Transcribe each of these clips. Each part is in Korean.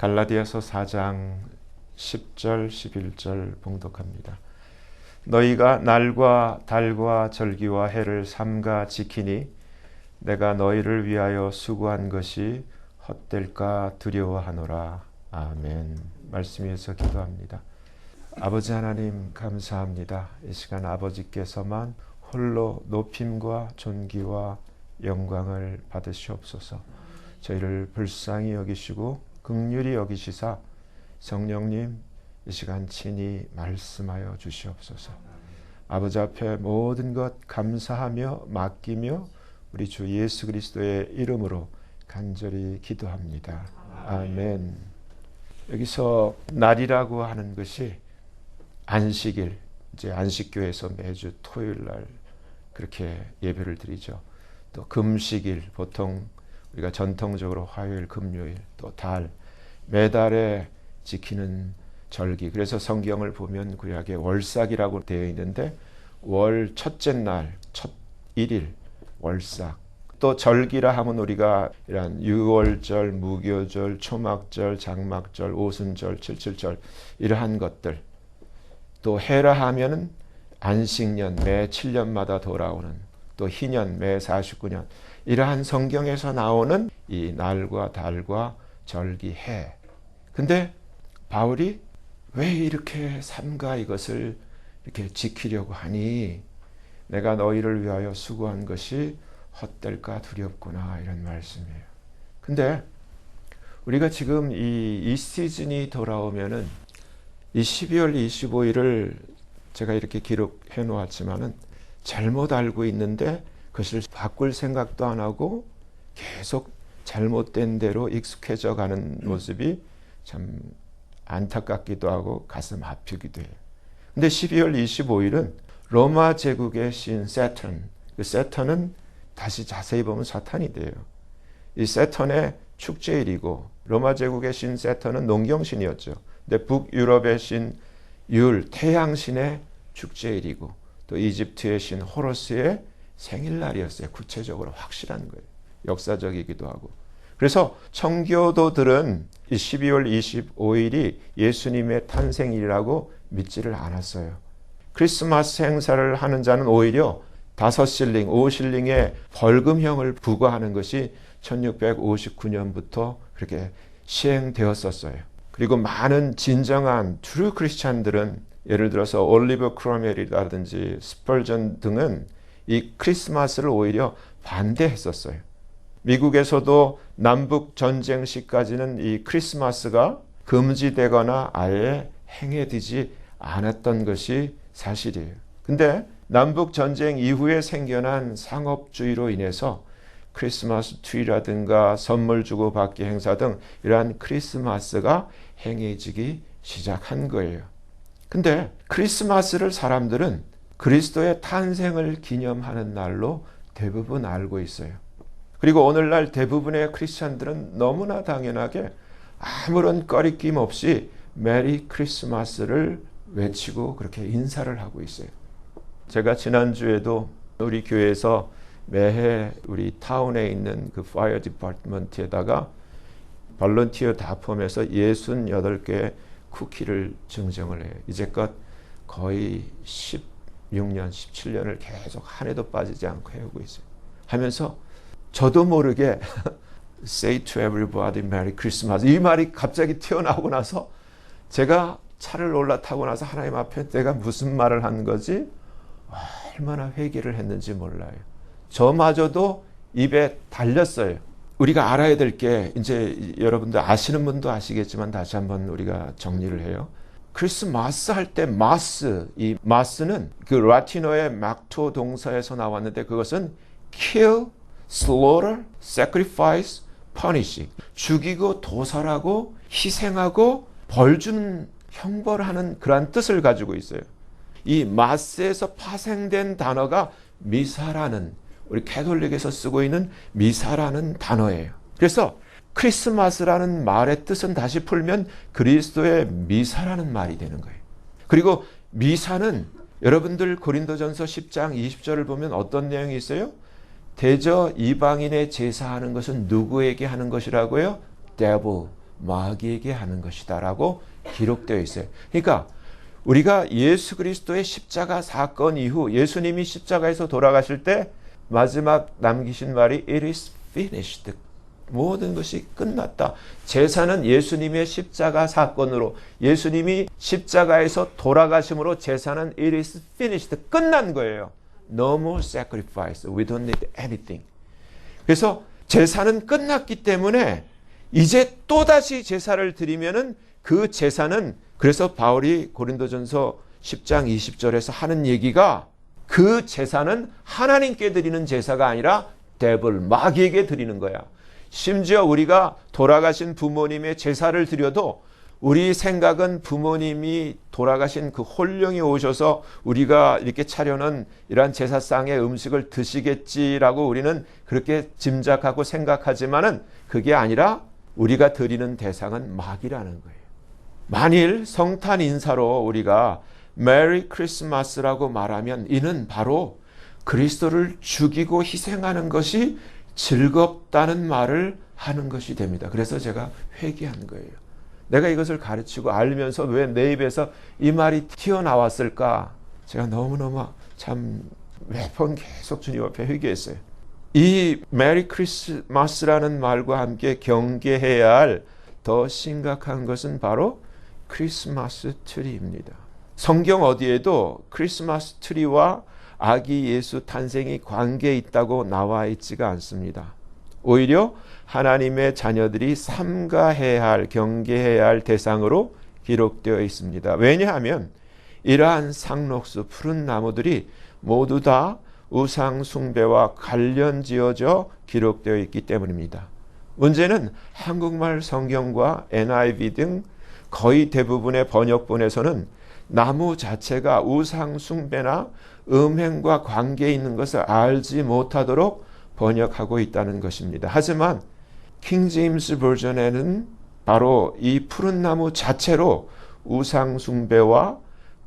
갈라디아서 4장 10절 11절 봉독합니다. 너희가 날과 달과 절기와 해를 삼가 지키니 내가 너희를 위하여 수고한 것이 헛될까 두려워하노라. 아멘. 말씀 위에서 기도합니다. 아버지 하나님 감사합니다. 이 시간 아버지께서만 홀로 높임과 존귀와 영광을 받으시옵소서. 저희를 불쌍히 여기시고 긍휼히 여기시사 성령님 이 시간 친히 말씀하여 주시옵소서. 아버지 앞에 모든 것 감사하며 맡기며 우리 주 예수 그리스도의 이름으로 간절히 기도합니다. 아멘. 여기서 날이라고 하는 것이 안식일, 이제 안식교에서 매주 토요일 날 그렇게 예배를 드리죠. 또 금식일, 보통 우리가 전통적으로 화요일, 금요일, 또 달, 매달에 지키는 절기. 그래서 성경을 보면 구약에 월삭이라고 되어 있는데 월 첫째 날, 첫 일일, 월삭. 또 절기라 하면 우리가 이런 유월절, 무교절, 초막절, 장막절, 오순절, 칠칠절 이러한 것들. 또 해라 하면은 안식년, 매 7년마다 돌아오는, 또 희년, 매 49년 이러한 성경에서 나오는 이 날과 달과 절기, 해. 근데 바울이 왜 이렇게 삼가 이것을 이렇게 지키려고 하니? 내가 너희를 위하여 수고한 것이 헛될까 두렵구나, 이런 말씀이에요. 근데 우리가 지금 이 시즌이 돌아오면은 이 12월 25일을 제가 이렇게 기록해 놓았지만은 잘못 알고 있는데 그것을 바꿀 생각도 안 하고 계속 잘못된 대로 익숙해져 가는 모습이 참 안타깝기도 하고 가슴 아프기도 해요. 근데 12월 25일은 로마 제국의 신 세턴, 그 세턴은 다시 자세히 보면 사탄이 돼요. 이 세턴의 축제일이고, 로마 제국의 신 세턴은 농경신이었죠. 근데 북유럽의 신 율, 태양신의 축제일이고, 또 이집트의 신 호러스의 생일날이었어요. 구체적으로 확실한 거예요. 역사적이기도 하고. 그래서 청교도들은 이 12월 25일이 예수님의 탄생일이라고 믿지를 않았어요. 크리스마스 행사를 하는 자는 오히려 5실링, 5실링의 벌금형을 부과하는 것이 1659년부터 그렇게 시행되었었어요. 그리고 많은 진정한 트루 크리스찬들은 예를 들어서 올리버 크로멜이라든지 스펄전 등은 이 크리스마스를 오히려 반대했었어요. 미국에서도 남북 전쟁 시까지는 이 크리스마스가 금지되거나 아예 행해지지 않았던 것이 사실이에요. 근데 남북 전쟁 이후에 생겨난 상업주의로 인해서 크리스마스 트리라든가 선물 주고받기 행사 등 이러한 크리스마스가 행해지기 시작한 거예요. 근데 크리스마스를 사람들은 그리스도의 탄생을 기념하는 날로 대부분 알고 있어요. 그리고 오늘날 대부분의 크리스찬들은 너무나 당연하게 아무런 꺼리낌 없이 메리 크리스마스를 외치고 그렇게 인사를 하고 있어요. 제가 지난주에도 우리 교회에서 매해 우리 타운에 있는 그 파이어 디파트먼트에다가 볼런티어 다 포함해서 68개의 쿠키를 증정을 해요. 이제껏 거의 16년, 17년을 계속 한 해도 빠지지 않고 해오고 있어요. 하면서 저도 모르게 Say to everybody Merry Christmas 이 말이 갑자기 튀어나오고 나서 제가 차를 올라타고 나서 하나님 앞에 내가 무슨 말을 한 거지? 얼마나 회개를 했는지 몰라요. 저마저도 입에 달렸어요. 우리가 알아야 될 게 이제 여러분들 아시는 분도 아시겠지만 다시 한번 우리가 정리를 해요. 크리스마스 할 때 마스, 이 마스는 그 라틴어의 막토 동사에서 나왔는데 그것은 kill, slaughter, sacrifice, punish. 죽이고 도살하고 희생하고 벌 주는 형벌하는 그러한 뜻을 가지고 있어요. 이 마스에서 파생된 단어가 미사라는, 우리 캐톨릭에서 쓰고 있는 미사라는 단어예요. 그래서 크리스마스라는 말의 뜻은 다시 풀면 그리스도의 미사라는 말이 되는 거예요. 그리고 미사는 여러분들 고린도전서 10장 20절을 보면 어떤 내용이 있어요? 대저 이방인의 제사하는 것은 누구에게 하는 것이라고요? devil, 마귀에게 하는 것이다라고 기록되어 있어요. 그러니까 우리가 예수 그리스도의 십자가 사건 이후 예수님이 십자가에서 돌아가실 때 마지막 남기신 말이 It is finished. 모든 것이 끝났다. 제사는 예수님의 십자가 사건으로, 예수님이 십자가에서 돌아가심으로 제사는 It is finished. 끝난 거예요. No more sacrifice. We don't need anything. 그래서 제사는 끝났기 때문에 이제 또다시 제사를 드리면은 그 제사는, 그래서 바울이 고린도전서 10장 20절에서 하는 얘기가 그 제사는 하나님께 드리는 제사가 아니라 데블, 마귀에게 드리는 거야. 심지어 우리가 돌아가신 부모님의 제사를 드려도 우리 생각은 부모님이 돌아가신 그 혼령이 오셔서 우리가 이렇게 차려놓은 이러한 제사상의 음식을 드시겠지라고 우리는 그렇게 짐작하고 생각하지만은 그게 아니라 우리가 드리는 대상은 마귀라는 거예요. 만일 성탄 인사로 우리가 메리 크리스마스라고 말하면 이는 바로 그리스도를 죽이고 희생하는 것이 즐겁다는 말을 하는 것이 됩니다. 그래서 제가 회개한 거예요. 내가 이것을 가르치고 알면서 왜 내 입에서 이 말이 튀어나왔을까? 제가 너무너무 참 몇 번 계속 주님 앞에 회개했어요. 이 메리 크리스마스라는 말과 함께 경계해야 할 더 심각한 것은 바로 크리스마스 트리입니다. 성경 어디에도 크리스마스 트리와 아기 예수 탄생이 관계 있다고 나와 있지가 않습니다. 오히려 하나님의 자녀들이 삼가해야 할, 경계해야 할 대상으로 기록되어 있습니다. 왜냐하면 이러한 상록수, 푸른 나무들이 모두 다 우상 숭배와 관련 지어져 기록되어 있기 때문입니다. 문제는 한국말 성경과 NIV 등 거의 대부분의 번역본에서는 나무 자체가 우상 숭배나 음행과 관계 있는 것을 알지 못하도록 번역하고 있다는 것입니다. 하지만 킹 제임스 버전에는 바로 이 푸른 나무 자체로 우상 숭배와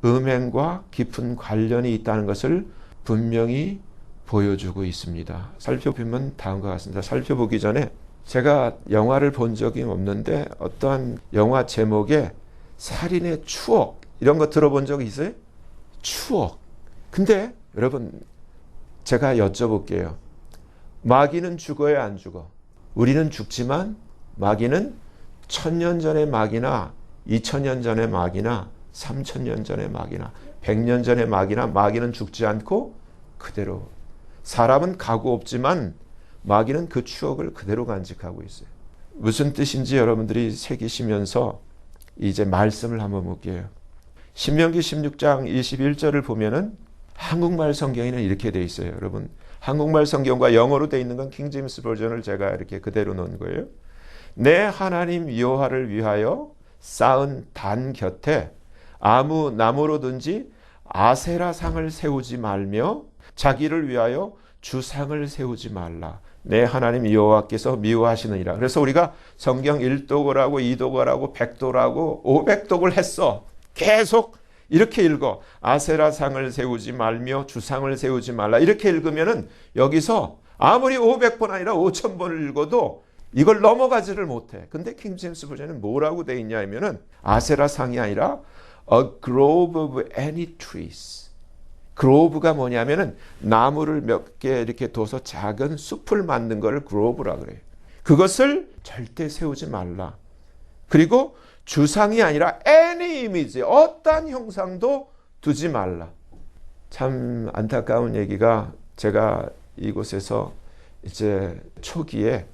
음행과 깊은 관련이 있다는 것을 분명히 보여주고 있습니다. 살펴보면 다음과 같습니다. 살펴보기 전에 제가 영화를 본 적이 없는데 어떠한 영화 제목에 살인의 추억 이런 거 들어본 적 있어요? 추억. 근데 여러분 제가 여쭤볼게요. 마귀는 죽어야 안 죽어? 우리는 죽지만 마귀는 1000년 전의 마귀나 2000년 전의 마귀나 3000년 전의 마귀나 100년 전의 마귀나 마귀는 죽지 않고 그대로, 사람은 가고 없지만 마귀는 그 추억을 그대로 간직하고 있어요. 무슨 뜻인지 여러분들이 새기시면서 이제 말씀을 한번 볼게요. 신명기 16장 21절을 보면은 한국말 성경에는 이렇게 돼 있어요. 여러분 한국말 성경과 영어로 돼 있는 건 킹 제임스 버전을 제가 이렇게 그대로 놓은 거예요. 내 하나님 여호와를 위하여 쌓은 단 곁에 아무 나무로든지 아세라 상을 세우지 말며 자기를 위하여 주상을 세우지 말라. 내 하나님 여호와께서 미워하시느니라. 그래서 우리가 성경 1독을 2독을 100독을 500독을 했어. 계속 이렇게 읽어. 아세라 상을 세우지 말며 주상을 세우지 말라. 이렇게 읽으면은 여기서 아무리 500번 아니라 5000번을 읽어도 이걸 넘어가지를 못해. 근데 킹 제임스 버전은 뭐라고 돼 있냐 하면은 아세라 상이 아니라 a grove of any trees. 그로브가 뭐냐면은 나무를 몇 개 이렇게 둬서 작은 숲을 만든 거를 그로브라 그래요. 그것을 절대 세우지 말라. 그리고 주상이 아니라 any image, 어떠한 형상도 두지 말라. 참 안타까운 얘기가, 제가 이곳에서 이제 초기에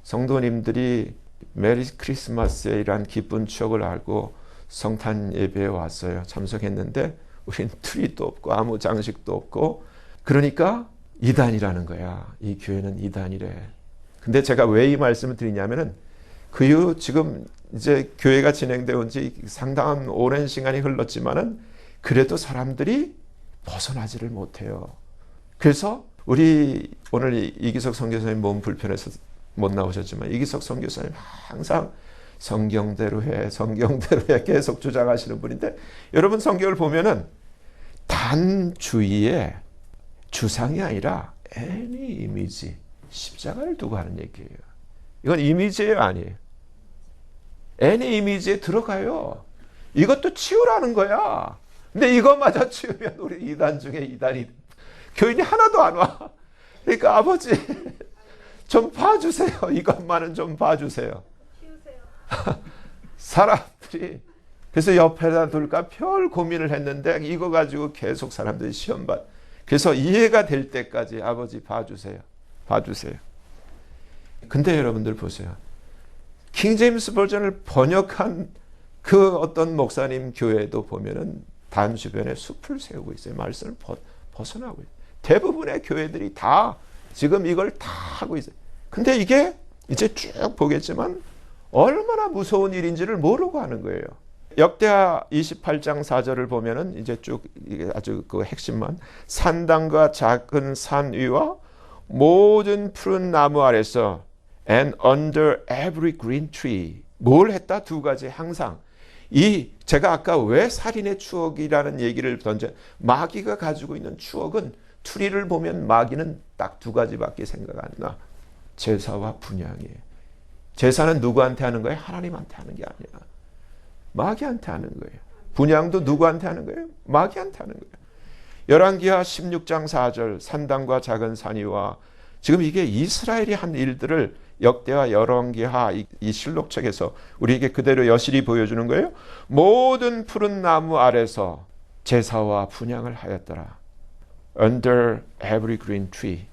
성도님들이 메리 크리스마스에 이러한 기쁜 추억을 알고 성탄 예배에 왔어요. 참석했는데 우린 트리도 없고 아무 장식도 없고, 그러니까 이단이라는 거야. 이 교회는 이단이래. 근데 제가 왜 이 말씀을 드리냐면은 그 이후 지금 이제 교회가 진행되어 온 지 상당한 오랜 시간이 흘렀지만은 그래도 사람들이 벗어나지를 못해요. 그래서 우리 오늘 이기석 선교사님 몸 불편해서 못 나오셨지만 이기석 선교사님 항상 성경대로 해, 성경대로 해 계속 주장하시는 분인데, 여러분 성경을 보면은 단 주위에 주상이 아니라 any 이미지, 십자가를 두고 하는 얘기예요. 이건 이미지예요, 아니에요? N의 이미지에 들어가요. 이것도 치우라는 거야. 근데 이것마저 치우면 우리 이단 중에 이단이, 교인이 하나도 안 와. 그러니까 아버지 좀 봐주세요. 이것만은 좀 봐주세요. 사람들이 그래서 옆에다 둘까 별 고민을 했는데 이거 가지고 계속 사람들이 시험 받. 그래서 이해가 될 때까지 아버지 봐주세요. 봐주세요. 근데 여러분들 보세요. 킹제임스 버전을 번역한 그 어떤 목사님 교회도 보면은 단 주변에 숲을 세우고 있어요. 말씀을 벗어나고 있어요. 대부분의 교회들이 다 지금 이걸 다 하고 있어요. 근데 이게 이제 쭉 보겠지만 얼마나 무서운 일인지를 모르고 하는 거예요. 역대하 28장 4절을 보면은 이제 쭉 이게 아주 그 핵심만, 산당과 작은 산 위와 모든 푸른 나무 아래서 and under every green tree. 뭘 했다? 두 가지. 항상 이 제가 아까 왜 살인의 추억이라는 얘기를 던져, 마귀가 가지고 있는 추억은 추리를 보면 마귀는 딱 두 가지밖에 생각 안 나. 제사와 분향이에요. 제사는 누구한테 하는 거예요? 하나님한테 하는 게 아니야. 마귀한테 하는 거예요. 분향도 누구한테 하는 거예요? 마귀한테 하는 거예요. 열왕기하 16장 4절, 산당과 작은 산이와, 지금 이게 이스라엘이 한 일들을 역대와 열왕기하 이 실록책에서 우리에게 그대로 여실히 보여주는 거예요. 모든 푸른 나무 아래서 제사와 분향을 하였더라. Under every green tree.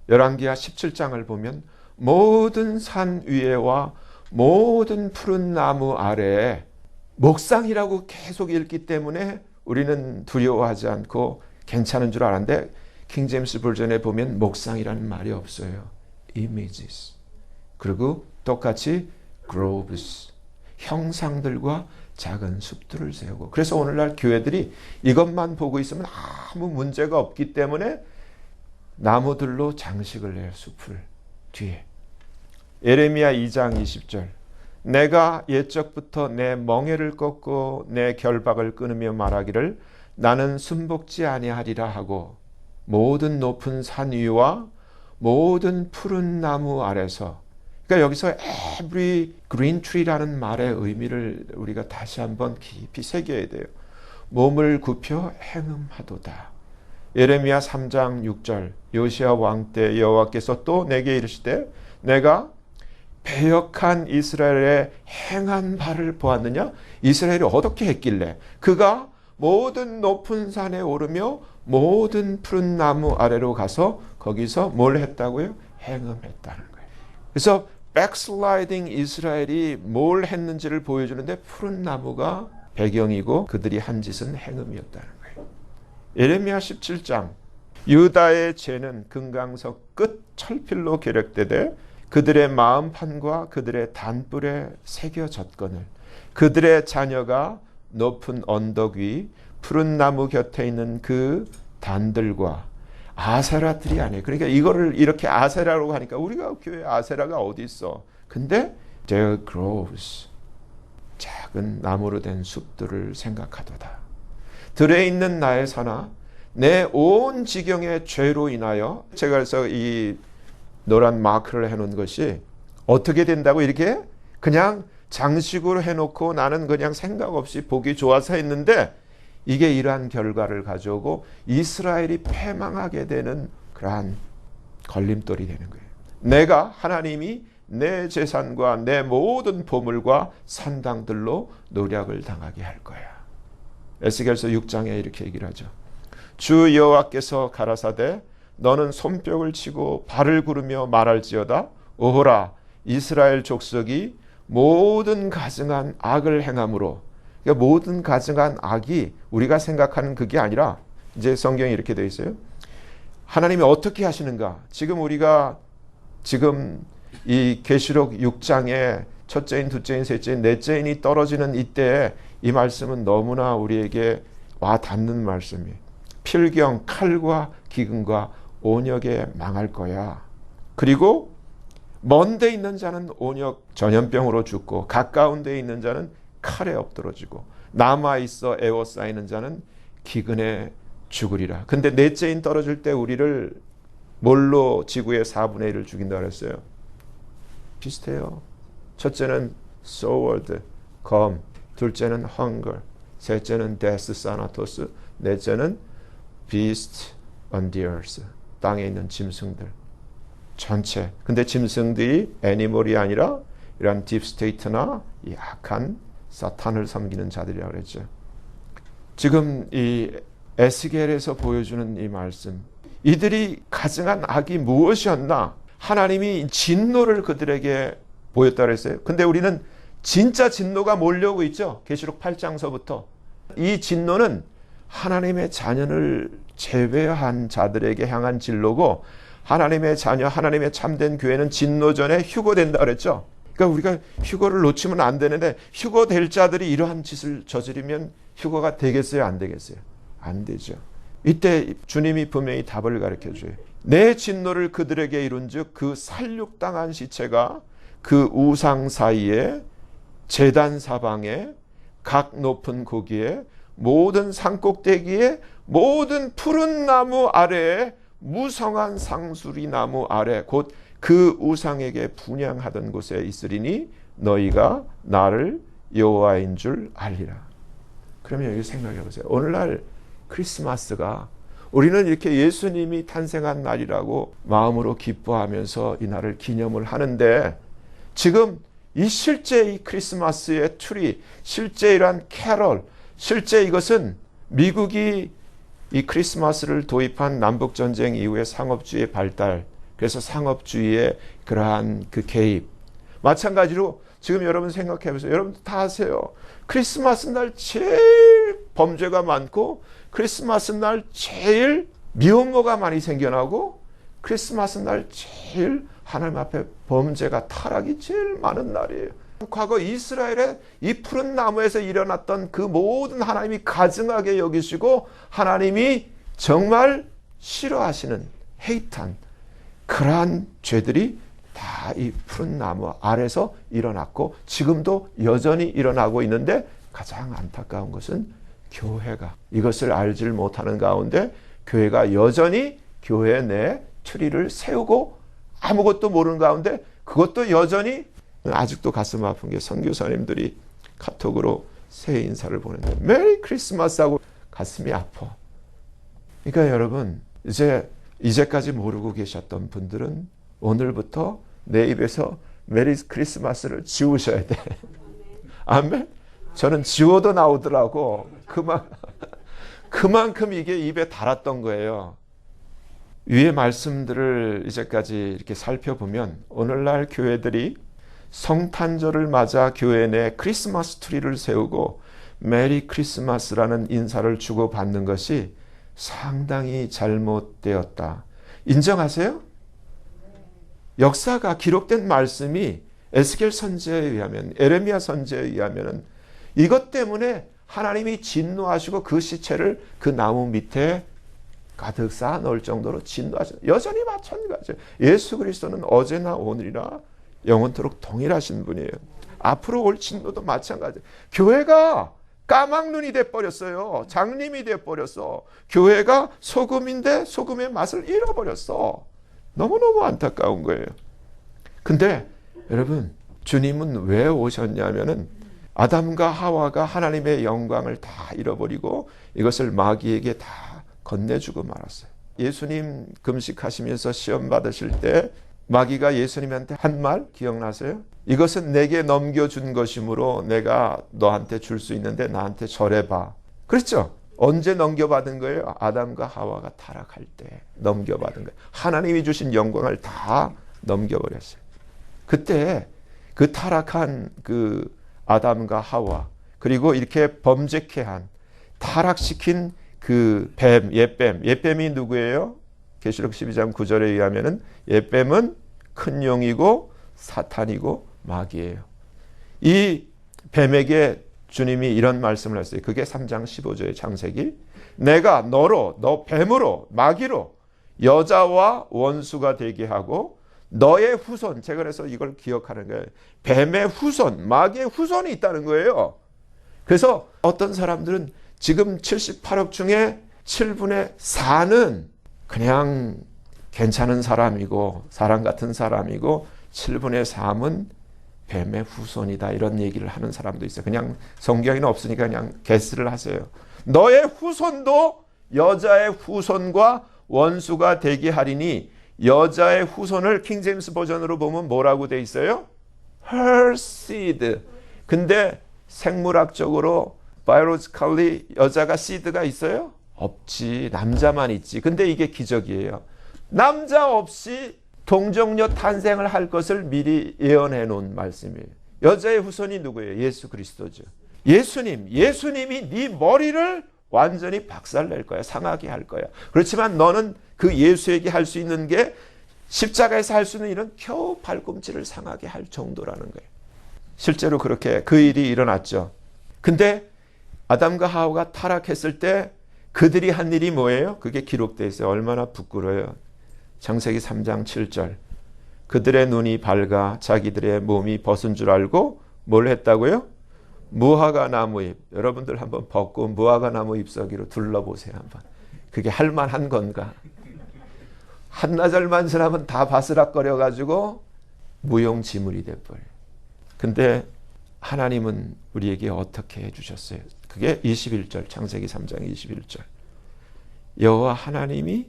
열왕기하 17장을 보면 모든 산 위에와 모든 푸른 나무 아래에, 목상이라고 계속 읽기 때문에 우리는 두려워하지 않고 괜찮은 줄 알았는데 킹제임스 버전에 보면 목상이라는 말이 없어요. images. 그리고 똑같이 groves. 형상들과 작은 숲들을 세우고. 그래서 오늘날 교회들이 이것만 보고 있으면 아무 문제가 없기 때문에 나무들로 장식을 해요. 숲을 뒤에. 예레미야 2장 20절. 내가 옛적부터 내 멍에를 꺾고 내 결박을 끊으며 말하기를 나는 순복지 아니하리라 하고 모든 높은 산 위와 모든 푸른 나무 아래서. 그러니까 여기서 every green tree라는 말의 의미를 우리가 다시 한번 깊이 새겨야 돼요. 몸을 굽혀 행음하도다. 예레미야 3장 6절. 요시야 왕 때 여호와께서 또 내게 이르시되 내가 배역한 이스라엘의 행한 바를 보았느냐? 이스라엘이 어떻게 했길래 그가 모든 높은 산에 오르며 모든 푸른 나무 아래로 가서 거기서 뭘 했다고요? 행음했다는 거예요. 그래서 백슬라이딩 이스라엘이 뭘 했는지를 보여주는데 푸른 나무가 배경이고 그들이 한 짓은 행음이었다는 거예요. 예레미야 17장. 유다의 죄는 금강석 끝 철필로 계력되되 그들의 마음판과 그들의 단뿔에 새겨졌거늘 그들의 자녀가 높은 언덕 위 푸른 나무 곁에 있는 그 단들과 아세라들이 아니에요. 그러니까 이거를 이렇게 아세라라고 하니까 우리가 교회 아세라가 어디 있어? 근데 their groves, 작은 나무로 된 숲들을 생각하도다. 들에 있는 나의 산아, 내 온 지경의 죄로 인하여. 제가 그래서 이 노란 마크를 해놓은 것이 어떻게 된다고, 이렇게 그냥 장식으로 해놓고 나는 그냥 생각 없이 보기 좋아서 했는데 이게 이러한 결과를 가져오고 이스라엘이 패망하게 되는 그러한 걸림돌이 되는 거예요. 내가 하나님이 내 재산과 내 모든 보물과 산당들로 노략을 당하게 할 거야. 에스겔서 6장에 이렇게 얘기를 하죠. 주 여호와께서 가라사대 너는 손뼉을 치고 발을 구르며 말할지어다. 오호라 이스라엘 족속이 모든 가증한 악을 행함으로. 그러니까 모든 가증한 악이 우리가 생각하는 그게 아니라 이제 성경에 이렇게 되어 있어요. 하나님이 어떻게 하시는가? 지금 우리가 지금 이 계시록 6장에 첫째인, 둘째인, 셋째인, 넷째인이 떨어지는 이때에 이 말씀은 너무나 우리에게 와 닿는 말씀이에요. 필경, 칼과 기근과 온역에 망할 거야. 그리고 먼 데 있는 자는 온역 전염병으로 죽고 가까운 데 있는 자는 칼에 엎드러지고 남아있어 에워싸이는 자는 기근에 죽으리라. 근데 넷째인 떨어질 때 우리를 뭘로 지구의 4분의 1을 죽인다 그랬어요? 비슷해요. 첫째는 sword, 검. 둘째는 hunger. 셋째는 death, thanatos. 넷째는 beast on the earth. 땅에 있는 짐승들. 전체. 근데 짐승들이 애니멀이 아니라 이런 딥스테이트나 이 악한 사탄을 섬기는 자들이라고 그랬죠. 지금 이 에스겔에서 보여주는 이 말씀, 이들이 가증한 악이 무엇이었나? 하나님이 진노를 그들에게 보였다고 그랬어요. 근데 우리는 진짜 진노가 몰려오고 있죠. 계시록 8장서부터. 이 진노는 하나님의 자녀를 제외한 자들에게 향한 진노고, 하나님의 자녀, 하나님의 참된 교회는 진노 전에 휴거된다 그랬죠. 그러니까 우리가 휴거를 놓치면 안 되는데, 휴거될 자들이 이러한 짓을 저지르면 휴거가 되겠어요, 안 되겠어요? 안 되죠. 이때 주님이 분명히 답을 가르쳐줘요. 내 진노를 그들에게 이룬즉 그 살육당한 시체가 그 우상 사이에, 제단 사방에, 각 높은 고기에, 모든 산꼭대기에, 모든 푸른 나무 아래에, 무성한 상수리 나무 아래, 곧 그 우상에게 분향하던 곳에 있으리니 너희가 나를 여호와인 줄 알리라. 그러면 여기 생각해 보세요. 오늘날 크리스마스가, 우리는 이렇게 예수님이 탄생한 날이라고 마음으로 기뻐하면서 이 날을 기념을 하는데, 지금 이 실제 이 크리스마스의 트리, 실제 이러한 캐럴, 실제 이것은 미국이 이 크리스마스를 도입한 남북전쟁 이후의 상업주의의 발달, 그래서 상업주의의 그러한 그 개입. 마찬가지로 지금 여러분 생각해 보세요. 여러분도 다 아세요. 크리스마스 날 제일 범죄가 많고, 크리스마스 날 제일 미혼모가 많이 생겨나고, 크리스마스 날 제일 하나님 앞에 범죄가, 타락이 제일 많은 날이에요. 과거 이스라엘의 이 푸른 나무에서 일어났던 그 모든 하나님이 가증하게 여기시고 하나님이 정말 싫어하시는 헤이트한 그러한 죄들이 다 이 푸른 나무 아래서 일어났고, 지금도 여전히 일어나고 있는데, 가장 안타까운 것은 교회가 이것을 알지를 못하는 가운데, 교회가 여전히 교회 내 트리를 세우고 아무것도 모르는 가운데, 그것도 여전히, 아직도 가슴 아픈 게 선교사님들이 카톡으로 새해 인사를 보내는데 메리 크리스마스 하고 가슴이 아파. 그러니까 여러분, 이제까지 모르고 계셨던 분들은 오늘부터 내 입에서 메리 크리스마스를 지우셔야 돼. 아멘? 저는 지워도 나오더라고. 그만큼 이게 입에 달았던 거예요. 위의 말씀들을 이제까지 이렇게 살펴보면, 오늘날 교회들이 성탄절을 맞아 교회 내 크리스마스 트리를 세우고 메리 크리스마스라는 인사를 주고받는 것이 상당히 잘못되었다. 인정하세요? 역사가 기록된 말씀이 에스겔 선지자에 의하면, 에레미야 선지자에 의하면 이것 때문에 하나님이 진노하시고 그 시체를 그 나무 밑에 가득 쌓아 넣을 정도로 진노하시는, 여전히 마찬가지예요. 예수 그리스도는 어제나 오늘이나 영원토록 동일하신 분이에요. 앞으로 올 진노도 마찬가지예요. 교회가 까막눈이 돼버렸어요. 장님이 돼버렸어. 교회가 소금인데 소금의 맛을 잃어버렸어. 너무너무 안타까운 거예요. 근데 여러분, 주님은 왜 오셨냐면은 아담과 하와가 하나님의 영광을 다 잃어버리고 이것을 마귀에게 다 건네주고 말았어요. 예수님 금식하시면서 시험 받으실 때 마귀가 예수님한테 한 말 기억나세요? 이것은 내게 넘겨준 것이므로 내가 너한테 줄 수 있는데 나한테 절해봐. 그렇죠? 언제 넘겨받은 거예요? 아담과 하와가 타락할 때 넘겨받은 거예요. 하나님이 주신 영광을 다 넘겨버렸어요. 그때 그 타락한 그 아담과 하와, 그리고 이렇게 범죄케 한, 타락시킨 그 뱀, 옛뱀이 누구예요? 계시록 12장 9절에 의하면은 옛뱀은 큰 용이고 사탄이고 마귀예요. 이 뱀에게 주님이 이런 말씀을 했어요. 그게 3장 15절의 창세기. 내가 너 뱀으로, 마귀로 여자와 원수가 되게 하고 너의 후손, 제가 그래서 이걸 기억하는 거예요. 뱀의 후손, 마귀의 후손이 있다는 거예요. 그래서 어떤 사람들은 지금 78억 중에 7분의 4는 그냥 괜찮은 사람이고 사람 같은 사람이고 7분의 3은 뱀의 후손이다 이런 얘기를 하는 사람도 있어요. 그냥 성경에는 없으니까 그냥 게스를 하세요. 너의 후손도 여자의 후손과 원수가 되게 하리니 여자의 후손을 킹제임스 버전으로 보면 뭐라고 돼 있어요? Her seed. 근데 생물학적으로 biologically 여자가 seed가 있어요? 없지. 남자만 있지. 근데 이게 기적이에요. 남자 없이 동정녀 탄생을 할 것을 미리 예언해 놓은 말씀이에요. 여자의 후손이 누구예요? 예수 그리스도죠. 예수님이 네 머리를 완전히 박살낼 거야. 상하게 할 거야. 그렇지만 너는 그 예수에게 할 수 있는 게 십자가에서 할 수 있는 일은 겨우 발꿈치를 상하게 할 정도라는 거예요. 실제로 그렇게 그 일이 일어났죠. 근데 아담과 하와가 타락했을 때 그들이 한 일이 뭐예요? 그게 기록되어 있어요. 얼마나 부끄러워요. 창세기 3장 7절. 그들의 눈이 밝아 자기들의 몸이 벗은 줄 알고 뭘 했다고요? 무화과 나무 잎. 여러분들 한번 벗고 무화과 나무 잎사귀로 둘러보세요. 한번. 그게 할만한 건가? 한나절만 지나면 다 바스락거려 가지고 무용지물이 돼버려요. 근데 하나님은 우리에게 어떻게 해주셨어요? 그게 21절 창세기 3장 21절. 여호와 하나님이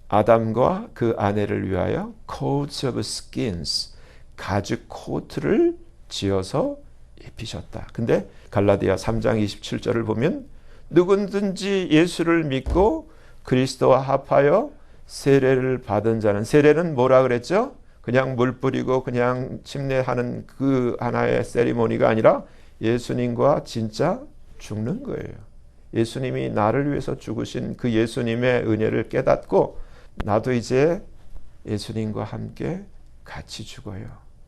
아담과 그 아내를 위하여 coats of skins, 가죽 코트를 지어서 입히셨다. 근데 갈라디아 3장 27절을 보면 누구든지 예수를 믿고 그리스도와 합하여 세례를 받은 자는, 세례는 뭐라 그랬죠? 그냥 물 뿌리고 그냥 침례하는 그 하나의 세리머니가 아니라 예수님과 진짜 죽는 거예요. 예수님이 나를 위해서 죽으신 그 예수님의 은혜를 깨닫고 나도 이제 예수님과 함께 같이 죽어요.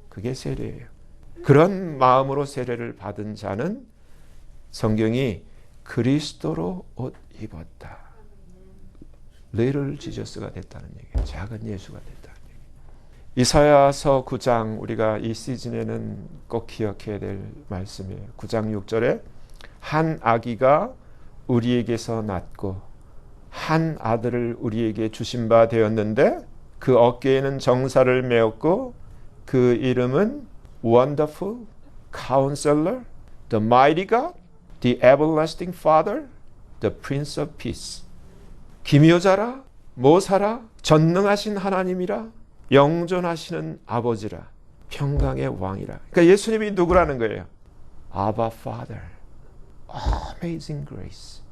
그게 세례예요. 그런 마음으로 세례를 받은 자는 성경이 그리스도로 옷 입었다. Little Jesus가 됐다는 얘기예요. 작은 예수가 됐다는 얘기예요. 이사야서 9장 우리가 이 시즌에는 꼭 기억해야 될 말씀이에요. 9장 6절에 한 아기가 우리에게서 낳고 한 아들을 우리에게 주신 바 되었는데 그 어깨에는 정사를 메었고 그 이름은 Wonderful, Counselor, The Mighty God, The Everlasting Father, The Prince of Peace. 기묘자라, 모사라, 전능하신 하나님이라, 영존하시는 아버지라, 평강의 왕이라. 그러니까 예수님이 누구라는 거예요? 아바 Father. Amazing Grace.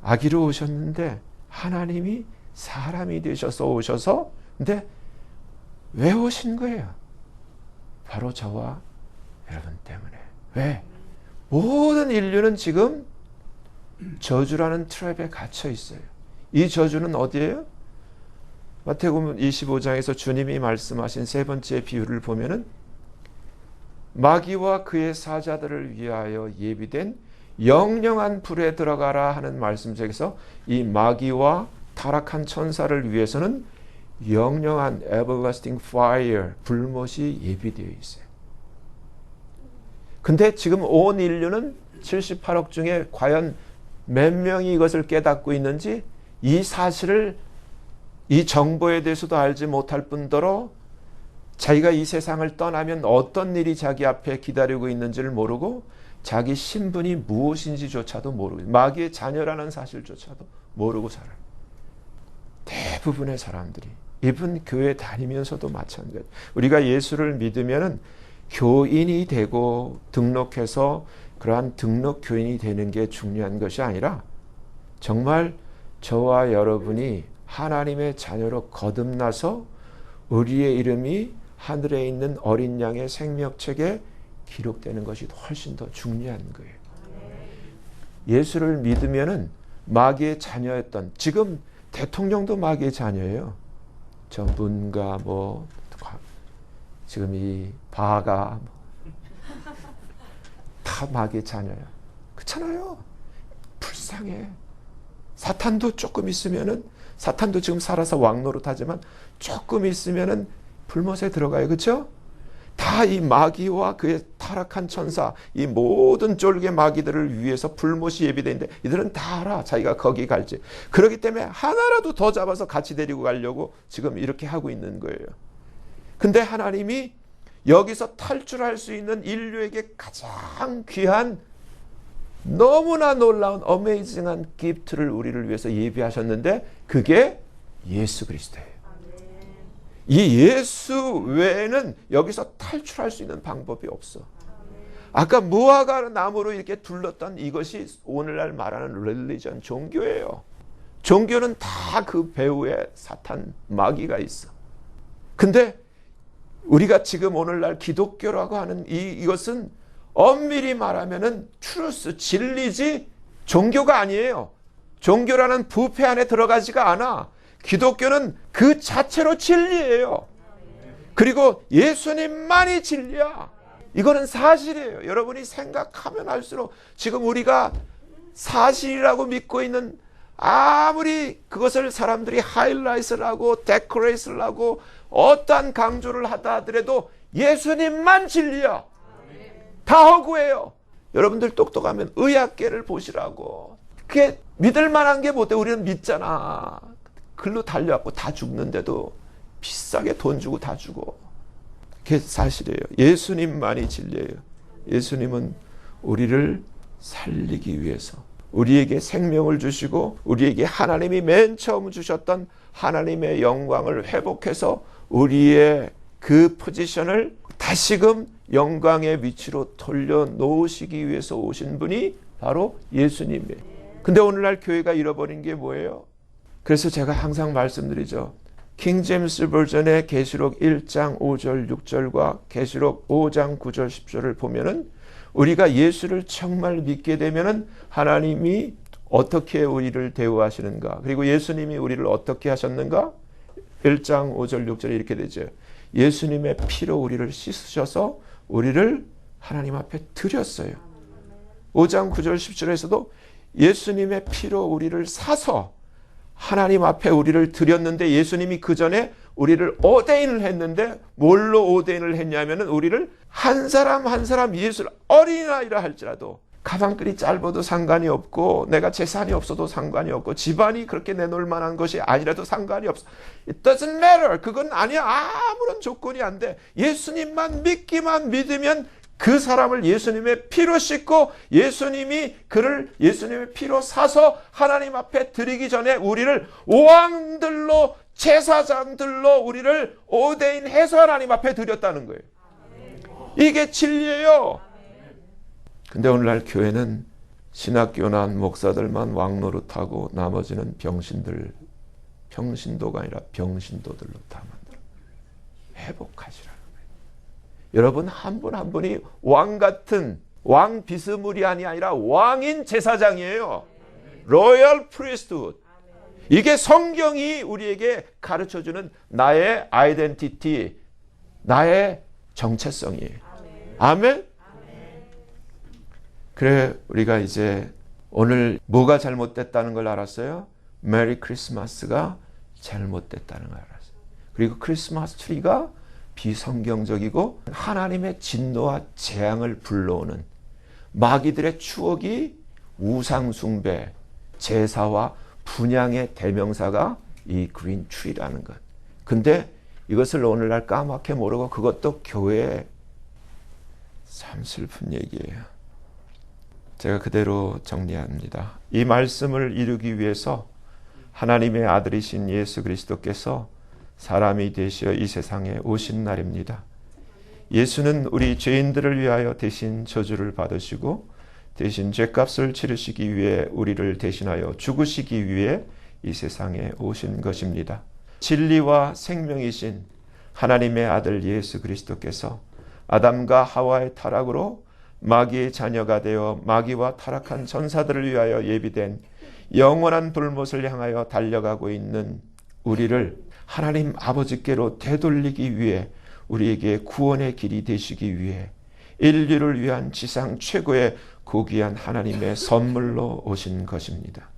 아기로 오셨는데 하나님이 사람이 되셔서 오셔서, 근데 왜 오신 거예요? 바로 저와 여러분 때문에. 왜? 모든 인류는 지금 저주라는 트랩에 갇혀 있어요. 이 저주는 어디예요? 마태복음 25장에서 주님이 말씀하신 세 번째 비유를 보면은 마귀와 그의 사자들을 위하여 예비된 영영한 불에 들어가라 하는 말씀 속에서 이 마귀와 타락한 천사를 위해서는 영영한 everlasting fire, 불못이 예비되어 있어요. 근데 지금 온 인류는 78억 중에 과연 몇 명이 이것을 깨닫고 있는지, 이 사실을, 이 정보에 대해서도 알지 못할 뿐더러 자기가 이 세상을 떠나면 어떤 일이 자기 앞에 기다리고 있는지를 모르고 자기 신분이 무엇인지조차도 모르고 마귀의 자녀라는 사실조차도 모르고 살아요. 대부분의 사람들이. 이분 교회 다니면서도 마찬가지. 우리가 예수를 믿으면 교인이 되고 등록해서 그러한 등록 교인이 되는 게 중요한 것이 아니라 정말 저와 여러분이 하나님의 자녀로 거듭나서 우리의 이름이 하늘에 있는 어린 양의 생명책에 기록되는 것이 훨씬 더 중요한 거예요. 예수를 믿으면은 마귀의 자녀였던, 지금 대통령도 마귀의 자녀예요. 저 문가 지금 이 바가 다 마귀의 자녀야. 그렇잖아요. 불쌍해. 사탄도 조금 있으면은, 사탄도 지금 살아서 왕노릇하지만 조금 있으면은 불못에 들어가요. 그렇죠? 다 이 마귀와 그의 타락한 천사, 이 모든 쫄개 마귀들을 위해서 불못이 예비되는데 이들은 다 알아. 자기가 거기 갈지. 그렇기 때문에 하나라도 더 잡아서 같이 데리고 가려고 지금 이렇게 하고 있는 거예요. 근데 하나님이 여기서 탈출할 수 있는 인류에게 가장 귀한 너무나 놀라운 어메이징한 기프트를 우리를 위해서 예비하셨는데 그게 예수 그리스도예요. 이 예수 외에는 여기서 탈출할 수 있는 방법이 없어. 아까 무화과 나무로 이렇게 둘렀던 이것이 오늘날 말하는 릴리전, 종교예요. 종교는 다 그 배후에 사탄 마귀가 있어. 근데 우리가 지금 오늘날 기독교라고 하는 이것은 엄밀히 말하면은 트루스, 진리지 종교가 아니에요. 종교라는 부패 안에 들어가지가 않아. 기독교는 그 자체로 진리예요. 그리고 예수님만이 진리야. 이거는 사실이에요. 여러분이 생각하면 할수록 지금 우리가 사실이라고 믿고 있는, 아무리 그것을 사람들이 하이라이트를 하고 데코레이트를 하고 어떠한 강조를 하다 하더라도 예수님만 진리야. 다 허구예요. 여러분들 똑똑하면 의학계를 보시라고. 그게 믿을 만한 게 못해. 우리는 믿잖아. 글로 달려갖고 다 죽는데도 비싸게 돈 주고 다 죽어. 그게 사실이에요. 예수님만이 진리예요. 예수님은 우리를 살리기 위해서 우리에게 생명을 주시고 우리에게 하나님이 맨 처음 주셨던 하나님의 영광을 회복해서 우리의 그 포지션을 다시금 영광의 위치로 돌려놓으시기 위해서 오신 분이 바로 예수님이에요. 근데 오늘날 교회가 잃어버린 게 뭐예요? 그래서 제가 항상 말씀드리죠. 킹 제임스 버전의 계시록 1장 5절 6절과 계시록 5장 9절 10절을 보면은 우리가 예수를 정말 믿게 되면은 하나님이 어떻게 우리를 대우하시는가, 그리고 예수님이 우리를 어떻게 하셨는가? 1장 5절 6절에 이렇게 되죠. 예수님의 피로 우리를 씻으셔서 우리를 하나님 앞에 드렸어요. 5장 9절 10절에서도 예수님의 피로 우리를 사서 하나님 앞에 우리를 드렸는데, 예수님이 그 전에 우리를 오데인을 했는데 뭘로 오데인을 했냐면은 우리를 한 사람 한 사람 예수를 어린아이라 할지라도 가방끈이 짧아도 상관이 없고 내가 재산이 없어도 상관이 없고 집안이 그렇게 내놓을 만한 것이 아니라도 상관이 없어. It doesn't matter. 그건 아니야. 아무런 조건이 안 돼. 예수님만 믿기만 믿으면 그 사람을 예수님의 피로 씻고 예수님이 그를 예수님의 피로 사서 하나님 앞에 드리기 전에 우리를 왕들로 제사장들로 우리를 오데인해서 하나님 앞에 드렸다는 거예요. 이게 진리예요. 근데 오늘날 교회는 신학교난 목사들만 왕노릇하고 나머지는 병신들, 평신도가 아니라 병신도들로 다 만들어. 회복하시라는 거예요. 여러분 한 분 한 분이 왕 같은 왕 비스무리한이 아니라 왕인 제사장이에요. 로열 프리스트훗. 이게 성경이 우리에게 가르쳐주는 나의 아이덴티티, 나의 정체성이에요. 아멘? 그래 우리가 이제 오늘 뭐가 잘못됐다는 걸 알았어요? 메리 크리스마스가 잘못됐다는 걸 알았어요. 그리고 크리스마스 트리가 비성경적이고 하나님의 진노와 재앙을 불러오는 마귀들의 추억이 우상 숭배, 제사와 분향의 대명사가 이 그린 트리라는 것. 근데 이것을 오늘날 까맣게 모르고 그것도 교회에, 참 슬픈 얘기예요. 제가 그대로 정리합니다. 이 말씀을 이루기 위해서 하나님의 아들이신 예수 그리스도께서 사람이 되시어 이 세상에 오신 날입니다. 예수는 우리 죄인들을 위하여 대신 저주를 받으시고 대신 죄값을 치르시기 위해 우리를 대신하여 죽으시기 위해 이 세상에 오신 것입니다. 진리와 생명이신 하나님의 아들 예수 그리스도께서 아담과 하와의 타락으로 마귀의 자녀가 되어 마귀와 타락한 전사들을 위하여 예비된 영원한 불못을 향하여 달려가고 있는 우리를 하나님 아버지께로 되돌리기 위해 우리에게 구원의 길이 되시기 위해 인류를 위한 지상 최고의 고귀한 하나님의 선물로 오신 것입니다.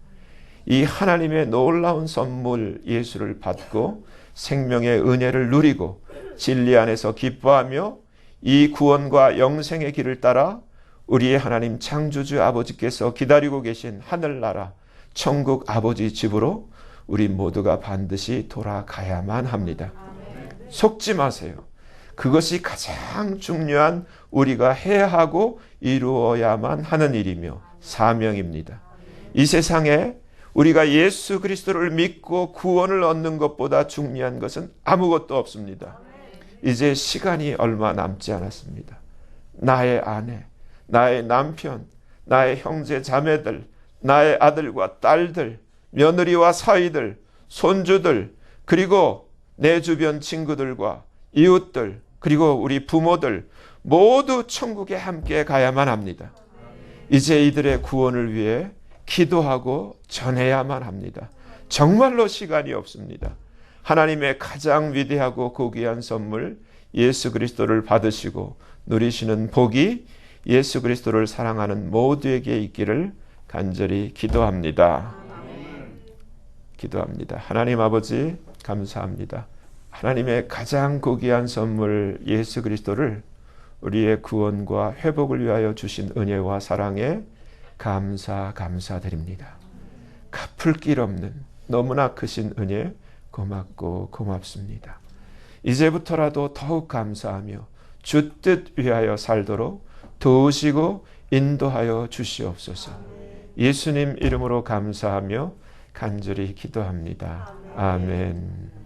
이 하나님의 놀라운 선물 예수를 받고 생명의 은혜를 누리고 진리 안에서 기뻐하며 이 구원과 영생의 길을 따라 우리의 하나님 창조주 아버지께서 기다리고 계신 하늘나라 천국 아버지 집으로 우리 모두가 반드시 돌아가야만 합니다. 속지 마세요. 그것이 가장 중요한 우리가 해야 하고 이루어야만 하는 일이며 사명입니다. 이 세상에 우리가 예수 그리스도를 믿고 구원을 얻는 것보다 중요한 것은 아무것도 없습니다. 이제 시간이 얼마 남지 않았습니다. 나의 아내, 나의 남편, 나의 형제 자매들, 나의 아들과 딸들, 며느리와 사위들, 손주들, 그리고 내 주변 친구들과 이웃들, 그리고 우리 부모들 모두 천국에 함께 가야만 합니다. 이제 이들의 구원을 위해 기도하고 전해야만 합니다. 정말로 시간이 없습니다. 하나님의 가장 위대하고 고귀한 선물 예수 그리스도를 받으시고 누리시는 복이 예수 그리스도를 사랑하는 모두에게 있기를 간절히 기도합니다. 기도합니다. 하나님 아버지 감사합니다. 하나님의 가장 고귀한 선물 예수 그리스도를 우리의 구원과 회복을 위하여 주신 은혜와 사랑에 감사드립니다. 갚을 길 없는 너무나 크신 은혜 고맙고 고맙습니다. 이제부터라도 더욱 감사하며 주 뜻 위하여 살도록 도우시고 인도하여 주시옵소서. 예수님 이름으로 감사하며 간절히 기도합니다. 아멘.